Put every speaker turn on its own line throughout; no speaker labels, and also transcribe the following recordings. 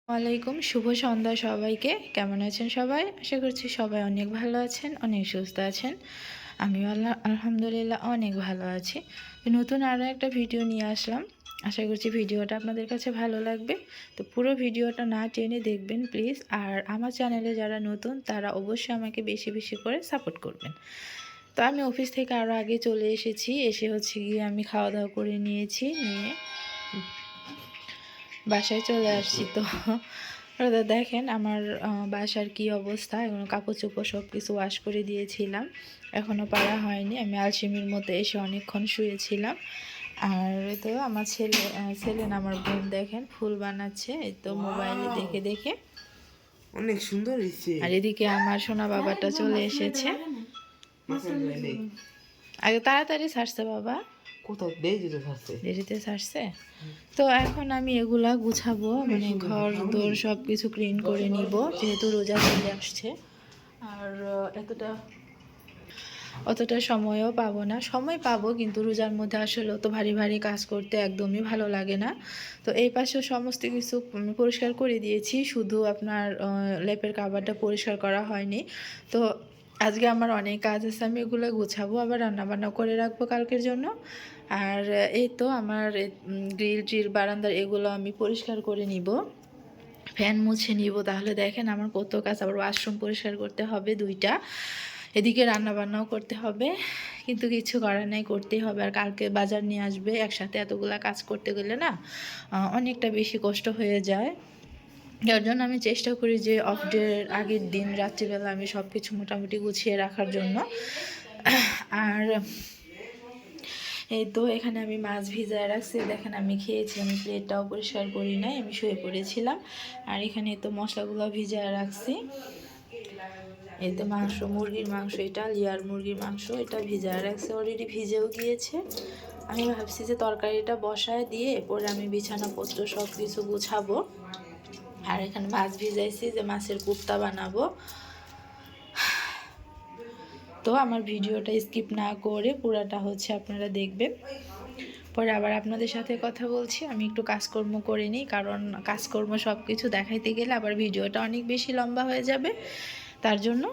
ওয়ালাইকুম শুভ সন্ধ্যা সবাইকে। কেমন আছেন সবাই? আশা করছি সবাই অনেক ভালো আছেন, অনেক সুস্থ আছেন। আমিও আলহামদুলিল্লাহ অনেক ভালো আছি। নতুন আরও একটা ভিডিও নিয়ে আসলাম। আশা করছি ভিডিওটা আপনাদের কাছে ভালো লাগবে। তো পুরো ভিডিওটা না টেনে দেখবেন প্লিজ। আর আমার চ্যানেলে যারা নতুন তারা অবশ্যই আমাকে বেশি বেশি করে সাপোর্ট করবেন। তো আমি অফিস থেকে আরও আগে চলে এসেছি। এসে হচ্ছে গিয়ে আমি খাওয়া দাওয়া করে নিয়েছি, নিয়ে বাসায় চলে আসছি। তো দেখেন আমার বাসার কি অবস্থা। এখন কাপড় চোপড় সব কিছু ওয়াশ করে দিয়েছিলাম, এখনও পারা হয়নি। আমি আলসেমির মধ্যে এসে অনেকক্ষণ শুয়েছিলাম। আর তো আমার ছেলে না আমার বোন দেখেন ফুল বানাচ্ছে, এই তো মোবাইলে দেখে দেখে।
অনেক সুন্দর হয়েছে।
আর এদিকে আমার সোনা বাবাটা চলে এসেছে। আগে তাড়াতাড়ি ছাড়ছে বাবা,
কোথায় দেরিতে ছাড়ছে?
দেরিতে ছাড়ছে। তো এখন আমি এগুলা গুছাবো, মানে ঘর দোর সব কিছু ক্লিন করে নিব, যেহেতু রোজা চলে আসছে। আর অতটা সময়ও পাবো না, সময় পাবো কিন্তু রোজার মধ্যে আসলে অত ভারী ভারী কাজ করতে একদমই ভালো লাগে না। তো এই পাশে সমস্ত কিছু পরিষ্কার করে দিয়েছি, শুধু আপনার লেপের কাভারটা পরিষ্কার করা হয়নি। তো আজকে আমার অনেক কাজ আছে, আমি এগুলো গুছাবো, আবার রান্নাবান্না করে রাখবো কালকের জন্য। আর এই তো আমার গ্রিল বারান্দার এগুলো আমি পরিষ্কার করে নিব, ফ্যান মুছে নিব। তাহলে দেখেন আমার কত কাজ। আবার ওয়াশরুম পরিষ্কার করতে হবে দুইটা, এদিকে রান্না বান্নাও করতে হবে, কিন্তু কিছু করার নেই, করতেই হবে। আর কালকে বাজার নিয়ে আসবে, একসাথে এতগুলা কাজ করতে গেলে না অনেকটা বেশি কষ্ট হয়ে যায়। যার জন্য আমি চেষ্টা করি যে অফ ডের আগের দিন রাত্রিবেলা আমি সব কিছু মোটামুটি গুছিয়ে রাখার জন্য। আর এই তো এখানে আমি মাছ ভিজায় রাখছি, দেখেন আমি খেয়েছি, আমি প্লেটটাও পরিষ্কার করি নাই, আমি শুয়ে পড়েছিলাম। আর এখানে তো মশলাগুলো ভিজায় রাখছি। এতে মাংস, মুরগির মাংস, এটা লিয়ার মুরগির মাংস, এটা ভিজায় রাখছে, অলরেডি ভিজেও গিয়েছে। আমি ভাবছি যে তরকারিটা বসায় দিয়ে পরে আমি বিছানাপত্র সব কিছু গুছাবো। আর এখানে মাছ ভিজাইছি যে মাছের কোপ্তা বানাবো। তো আমার ভিডিওটা স্কিপ না করে পুরাটা হচ্ছে আপনারা দেখবেন, পরে আবার আপনাদের সাথে কথা বলছি। আমি একটু কাজকর্ম করে নিই, কারণ কাজকর্ম সব কিছু দেখাইতে গেলে আবার ভিডিওটা অনেক বেশি লম্বা হয়ে যাবে, তার জন্য।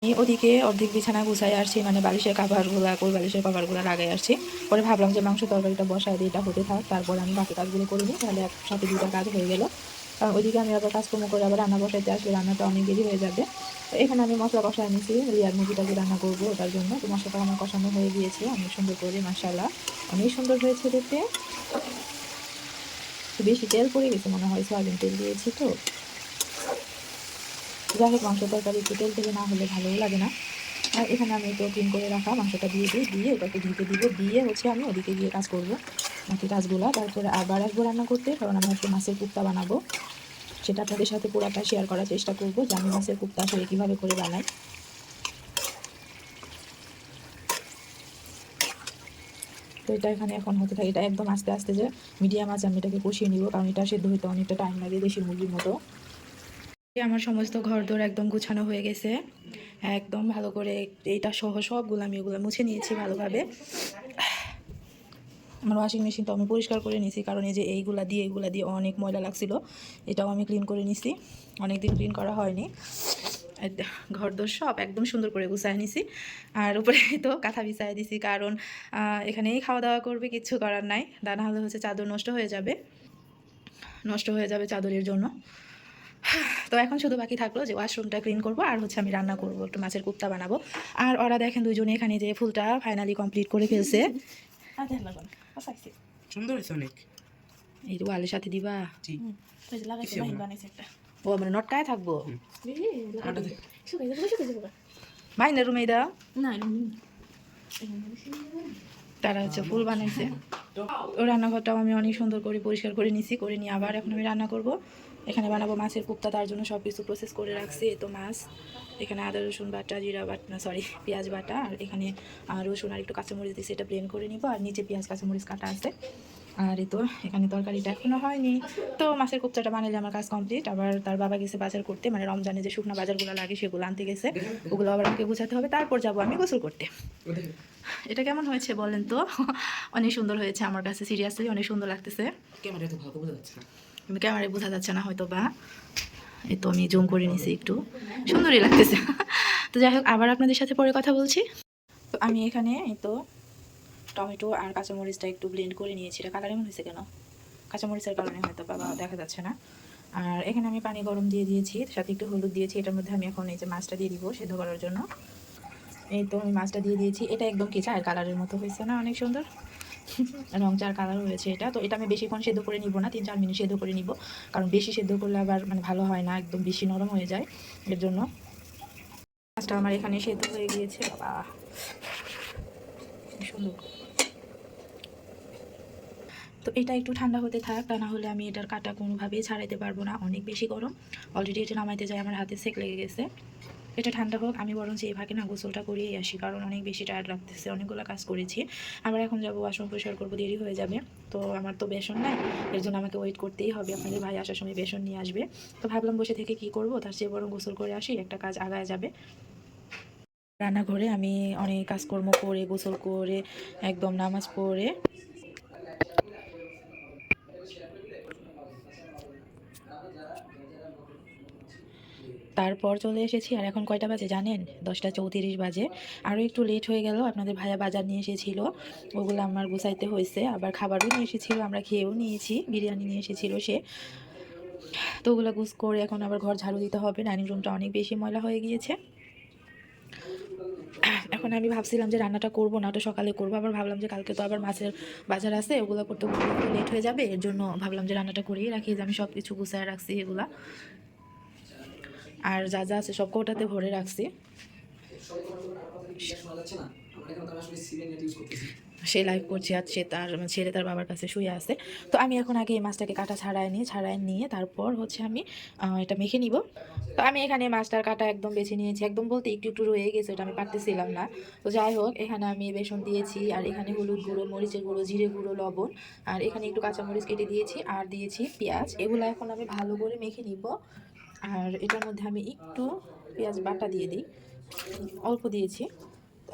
আমি ওদিকে অর্ধেক বিছানা গুছাই আসছি, মানে বালিশের কাভারগুলো, কোল বালিশের কাভারগুলো লাগাই আসছি। পরে ভাবলাম যে মাংস তরকারিটা বসায় দিয়ে এটা হতে থাক, তারপর আমি বাকি কাজগুলো করে নিই, তাহলে একসাথে দুইটা কাজ হয়ে গেল। কারণ ওইদিকে আমি আবার কাজকর্ম করে আবার রান্না বসাইতে আসলে রান্নাটা অনেক দেরি হয়ে যাবে। তো এখানে আমি মশলা কষায় নিয়েছি রিয়ার মুরগিটাকে রান্না করবো, ওটার জন্য। তো মশলাটা আমার কষানো হয়ে গিয়েছে অনেক সুন্দর করে, মাশাআল্লাহ অনেক সুন্দর হয়েছে দেখতে। বেশি তেল পড়ে গেছে মনে হয়, সয়াবিন তেল দিয়েছি তো। যাই হোক, মাংস তরকারি একটু তেল তেলে না হলে ভালোও লাগে না। আর এখানে আমি একটু ক্লিন করে রাখা মাংসটা দিয়ে দিই, দিয়ে এটাকে ধুতে দিব, দিয়ে হচ্ছে আমি ওদিকে গিয়ে কাজ করবো বাকি কাজগুলো। তারপরে আবার আসবো রান্না করতে, কারণ আমি আজকে মাছের কোপ্তা বানাবো। সেটা আপনাদের সাথে পুরাটা শেয়ার করার চেষ্টা করবো যে আমি মাছের কোপ্তা আসলে কীভাবে করে বানাই। তো এটা এখানে এখন হতে থাকে, এটা একদম আস্তে আস্তে যে মিডিয়াম আছে আমি এটাকে কষিয়ে নিব, কারণ এটা সেদ্ধ হইতে অনেকটা টাইম লাগে দেশি মুরগির মতো। আমার সমস্ত ঘরদোর একদম গুছানো হয়ে গেছে, একদম ভালো করে এইটা সহ সবগুলো আমি এগুলো মুছে নিয়েছি ভালোভাবে। আমার ওয়াশিং মেশিন তো আমি পরিষ্কার করে নিয়েছি, কারণ এই যে এইগুলা দিয়ে অনেক ময়লা লাগছিল, এটাও আমি ক্লিন করে নিছি, অনেক দিন ক্লিন করা হয়নি। ঘরদোর সব একদম সুন্দর করে গুছায় নিছি। আর উপরে তো কাঁথা বিছায় দিছি, কারণ এখানেই খাওয়া দাওয়া করবে, কিচ্ছু করার নাই, তা না হলে হচ্ছে চাদর নষ্ট হয়ে যাবে চাদরের জন্য। তো এখন শুধু বাকি থাকলো যে ওয়াশরুমটা ক্লিন করবো, আর হচ্ছে আমি রান্না করবো, একটু মাছের কোপ্তা বানাবো। আর ওরা দেখেন দুজনে এখানে যে ফুলটা ফাইনালি কমপ্লিট করে ফেলছে।
সুন্দর হয়েছে অনেক।
এই ওয়ালের সাথে দিবা, ও মানে নটকায় থাকবো মাইনের রুমে দাও। তারা হচ্ছে ফুল বানাইছে। ও রান্নাঘরটাও আমি অনেক সুন্দর করে পরিষ্কার করে নিছি, করে নিয়ে আবার এখন আমি রান্না করব। এখানে বানাবো মাছের কোপ্তা, তার জন্য সব কিছু প্রসেস করে রাখছি। এই তো মাছ, এখানে আদা রসুন বাটা, জিরা বাটা, সরি পেঁয়াজ বাটা, আর এখানে রসুন আর একটু কাঁচামরিচ দিয়েছি, এটা ব্লেন্ড করে নিব। আর নিচে পেঁয়াজ কাঁচামরিচ কাটা আছে। আর এই তো এখানে তরকারিটা এখনও হয়নি। তো মাছের কোপ্তাটা বানালে আমার কাজ কমপ্লিট। আবার তার বাবা গেছে বাজার করতে, মানে রমজানে যে শুকনো বাজারগুলো লাগে সেগুলো আনতে গেছে, ওগুলো আবার আমাকে গুছাতে হবে, তারপর যাব আমি গোসল করতে। এটা কেমন হয়েছে বলেন তো? অনেক সুন্দর হয়েছে আমার কাছে, সিরিয়াসলি অনেক সুন্দর লাগতেছে।
ক্যামেরা তো ভালো বোঝা যাচ্ছে না।
ক্যামেরায় বোঝা যাচ্ছে না হয়তো বা, এই তো আমি জুম করে নিছি একটু, সুন্দরই লাগতেছে। তো যাই হোক, আবার আপনাদের সাথে পরে কথা বলছি। তো আমি এখানে এই তো টমেটো আর কাঁচামরিচটা একটু ব্লেন্ড করে নিয়েছি। এটা কালার এমন হয়েছে কেন? কাঁচামরিচের কারণে হয়তো বা দেখা যাচ্ছে না। আর এখানে আমি পানি গরম দিয়ে দিয়েছি, সাথে একটু হলুদ দিয়েছি। এটার মধ্যে আমি এখন এই যে মাছটা দিয়ে দিব সেদ্ধ করার জন্য। এই তো আমি মাছটা দিয়ে দিয়েছি। এটা একদম কি চায়ের কালারের মতো হয়েছে না? অনেক সুন্দর রং চার কালার হয়েছে এটা। তো এটা আমি বেশিক্ষণ সেদ্ধ করে নিব না, 3-4 মিনিট সেদ্ধ করে নিব, কারণ বেশি সেদ্ধ করলে আবার মানে ভালো হয় না, একদম বেশি নরম হয়ে যায়। এর জন্য মাছটা আমার এখানে সেদ্ধ হয়ে গিয়েছে। বাবা সুন্দর। তো এটা একটু ঠান্ডা হতে থাক, তা না হলে আমি এটার কাটা কোনোভাবেই ছাড়াইতে পারবো না, অনেক বেশি গরম। অলরেডি এটা নামাইতে যায় আমার হাতে সেক লেগে গেছে। এটা ঠান্ডা হোক, আমি বরঞ্চ এই ফাঁকে না গোসলটা করিয়েই আসি, কারণ অনেক বেশি টায়ার্ড লাগতেছে, অনেকগুলো কাজ করেছি। আবার এখন যাবো ওয়াশরুম পরিষ্কার করবো, দেরি হয়ে যাবে। তো আমার তো বেসন নাই, এর জন্য আমাকে ওয়েট করতেই হবে। আপনাদের ভাই আসার সময় বেসন নিয়ে আসবে। তো ভাবলাম বসে থেকে কি করব, তার চেয়ে বরং গোসল করে আসি, একটা কাজ আগায় যাবে। রান্নাঘরে আমি অনেক কাজকর্ম করে গোসল করে একদম নামাজ পড়ে তারপর চলে এসেছি। আর এখন কয়টা বাজে জানেন? 10টা 34 বাজে। আরও একটু লেট হয়ে গেল, আপনাদের ভাইয়া বাজার নিয়ে এসেছিলো, ওগুলো আমার গুছাইতে হয়েছে। আবার খাবারও নিয়ে এসেছিলো, আমরা খেয়েও নিয়েছি, বিরিয়ানি নিয়ে এসেছিলো সে। তো ওগুলো গুছ করে এখন আবার ঘর ঝাড়ু দিতে হবে, ডাইনিং রুমটা অনেক বেশি ময়লা হয়ে গিয়েছে। এখন আমি ভাবছিলাম যে রান্নাটা করবো না, ওটা সকালে করবো, আবার ভাবলাম যে কালকে তো আবার মাছের বাজার আছে, ওগুলো করতে একটু লেট হয়ে যাবে, এর জন্য ভাবলাম যে রান্নাটা করেই রাখি, যে আমি সব কিছু গুছায় রাখছি এগুলা, আর যা যা আছে সব কৌটাতে ভরে রাখছি। সে লাইভ করছে আর সে তার ছেলে তার বাবার কাছে শুয়ে আছে। তো আমি এখন আগে এই মাছটাকে কাটা ছাড়াই নিয়ে তারপর হচ্ছে আমি এটা মেখে নিব। তো আমি এখানে মাছটার কাটা একদম বেছে নিয়েছি, একদম বলতে একটু একটু রয়ে গেছে, ওটা আমি পারতেছিলাম না। তো যাই হোক, এখানে আমি বেসন দিয়েছি, আর এখানে হলুদ গুঁড়ো, মরিচের গুঁড়ো, জিরে গুঁড়ো, লবণ, আর এখানে একটু কাঁচামরিচ কেটে দিয়েছি, আর দিয়েছি পেঁয়াজ। এগুলো এখন আমি ভালো করে মেখে নিব। আর এটার মধ্যে আমি একটু পেঁয়াজ বাটা দিয়ে দিই, অল্প দিয়েছি।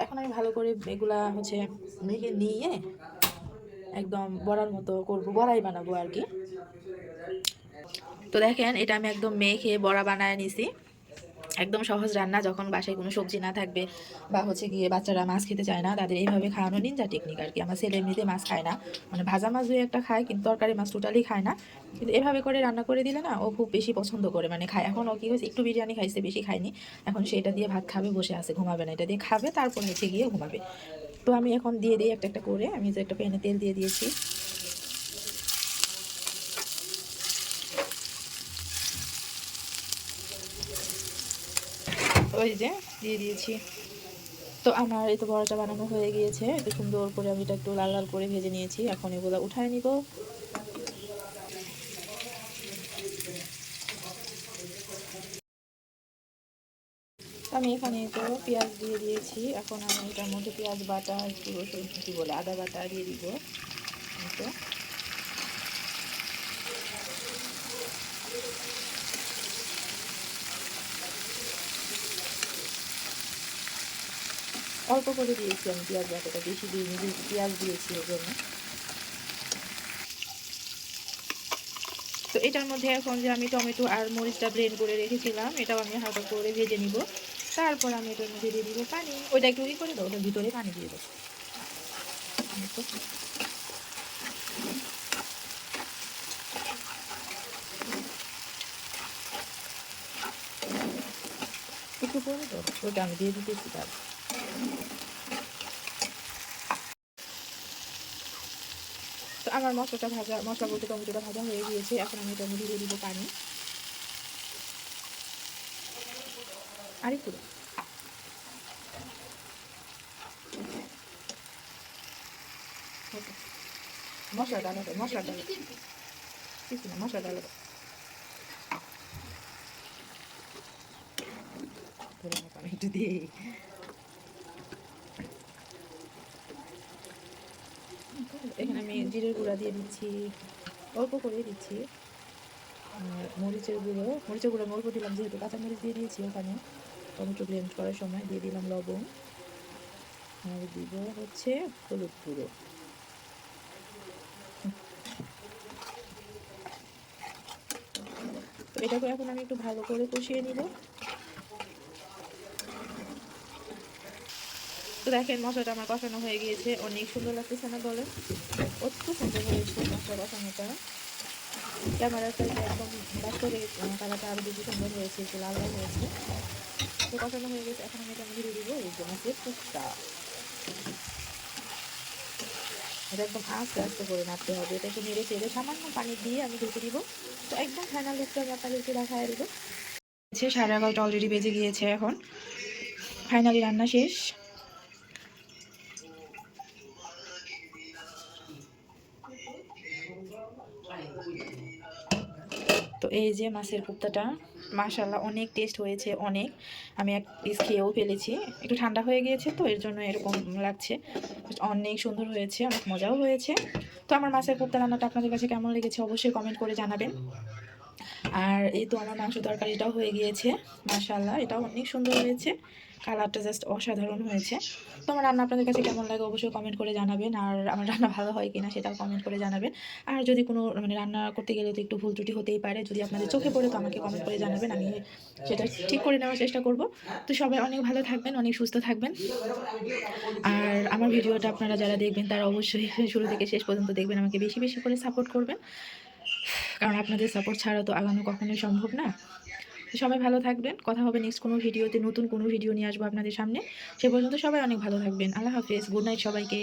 এখন আমি ভালো করে এগুলা হচ্ছে মেখে নিয়ে একদম বড়ার মতো করবো, বড়াই বানাবো আর কি। তো দেখেন, এটা আমি একদম মেখে বড়া বানায় নিছি। একদম সহজ রান্না, যখন বাসায় কোনো সবজি না থাকবে বা হচ্ছে গিয়ে বাচ্চারা মাছ খেতে চায় না, তাদের এইভাবে খাওয়ানো নিনজা টেকনিক আর কি। আমার ছেলে এমনিতে মাছ খায় না, মানে ভাজা মাছ দুই একটা খায়, কিন্তু তরকারি মাছ টোটালি খায় না। কিন্তু এভাবে করে রান্না করে দিলে না ও খুব বেশি পছন্দ করে, মানে খায়। এখন ও কি হয়েছে, একটু বিরিয়ানি খাইছে, বেশি খায়নি। এখন সেটা দিয়ে ভাত খাবে, বসে আছে, ঘুমাবে না, এটা দিয়ে খাবে, তারপর হচ্ছে গিয়ে ঘুমাবে। তো আমি এখন দিয়ে দিই একটা একটা করে। আমি যে একটা প্যানে তেল দিয়ে দিয়েছি, ওই যে দিয়ে দিয়েছি। তো আমার এই তো বড়াটা বানানো হয়ে গিয়েছে, একটু সুন্দর করে আমি এটা একটু লাল লাল করে ভেজে নিয়েছি। এখন এগুলো উঠায় নিব। আমি এখানে তো পেঁয়াজ দিয়ে দিয়েছি, এখন আমি এটার মধ্যে পেঁয়াজ বাটা একটু রসুন কী বলে আদা বাটা দিয়ে দিব। তো অল্প করে দিয়েছি আমি পেঁয়াজ বাটাটা, বেশি দিইনি, পেঁয়াজ দিয়েছি এর জন্য। তো এটার মধ্যে এখন যে আমি টমেটো আর মরিচটা ব্লেন্ড করে রেখেছিলাম, এটাও আমি হালকা করে ভেজে নিব। তারপর আমি এটার মধ্যে দিয়ে দিব পানি। ওইটা একটু ই করে দাও, ওটার ভিতরে পানি দিয়ে দাও। একটু পরে দাও, ওটা আমি দিয়ে দিতেছি। তারপর তো আমার মশলাটা ভাজা, মশলা বলতে টমেটোটা ভাজা হয়ে গিয়েছে। এখন আমি এটার মধ্যে দিয়ে দিব পানি। আর একটু দাও। মশলা ডালা দাও, মশলা ডালা, কিছু না, মশলা ডালা দাও। ধরে নাও, আমি একটু দিই। এখানে আমি জিরের গুঁড়া দিয়ে দিচ্ছি, অল্প করে দিচ্ছি। আর মরিচের গুঁড়ো আমি অল্প দিলাম, যেহেতু কাঁচামরিচ দিয়ে দিয়েছি ওখানে টমেটো ব্লেন্ড করার সময়। দিয়ে দিলাম লবণ, আর দিব হচ্ছে হলুদ গুঁড়ো। এটাকে এখন আমি একটু ভালো করে কষিয়ে নিব। তো দেখেন মশলাটা আমার কষানো হয়ে গিয়েছে, অনেক সুন্দর লাগতেছে না বলেন? অত সুন্দর হয়েছে মশলা কষানোটা। ক্যামেরার সাইডে একদম বাস্তবে কালারটা আরও বেশি সুন্দর হয়েছে, একটু লাল লাল হয়েছে। তো কষানো হয়ে গেছে, এখন আমি এটা দিয়ে দিব এই যে মাছের পুকটা। এটা একদম আস্তে আস্তে করে নাড়তে হবে, এটা একটু নেড়ে চেড়ে সামান্য পানি দিয়ে আমি ঢেকে দিব। তো একদম ফাইনাল লুকটা আমি আপনাদেরকে দেখায় দিব। 11:30 অলরেডি বেজে গিয়েছে, এখন ফাইনালি রান্না শেষ। তো এই যে মাছের কোপ্তাটা, মাশাআল্লাহ অনেক টেস্ট হয়েছে অনেক। আমি এক পিস খেয়েও ফেলেছি, একটু ঠান্ডা হয়ে গিয়েছে তো এর জন্য এরকম লাগছে। অনেক সুন্দর হয়েছে, অনেক মজাও হয়েছে। তো আমার মাছের কোপ্তা রান্নাটা আপনাদের কাছে কেমন লেগেছে অবশ্যই কমেন্ট করে জানাবেন। আর এই তো আমার মাংস তরকারিটাও হয়ে গিয়েছে, মাশাআল্লাহ এটাও অনেক সুন্দর হয়েছে, কালারটা জাস্ট অসাধারণ হয়েছে। তো আমার রান্না আপনাদের কাছে কেমন লাগে অবশ্যই কমেন্ট করে জানাবেন, আর আমার রান্না ভালো হয় কিনা সেটাও কমেন্ট করে জানাবেন। আর যদি কোনো মানে রান্না করতে গেলে তো একটু ভুল ত্রুটি হতেই পারে, যদি আপনাদের চোখে পড়ে তো আমাকে কমেন্ট করে জানাবেন, আমি সেটা ঠিক করে নেওয়ার চেষ্টা করব। তো সবাই অনেক ভালো থাকবেন, অনেক সুস্থ থাকবেন। আর আমার ভিডিওটা আপনারা যারা দেখবেন তারা অবশ্যই শুরু থেকে শেষ পর্যন্ত দেখবেন, আমাকে বেশি বেশি করে সাপোর্ট করবেন, কারণ আপনাদের সাপোর্ট ছাড়া তো আগানো কখনোই সম্ভব না। সবাই ভালো থাকবেন, কথা হবে নেক্সট কোনো ভিডিওতে, নতুন কোনো ভিডিও নিয়ে আসবো আপনাদের সামনে। সে পর্যন্ত সবাই অনেক ভালো থাকবেন। আল্লাহ হাফেজ, গুড নাইট সবাইকে।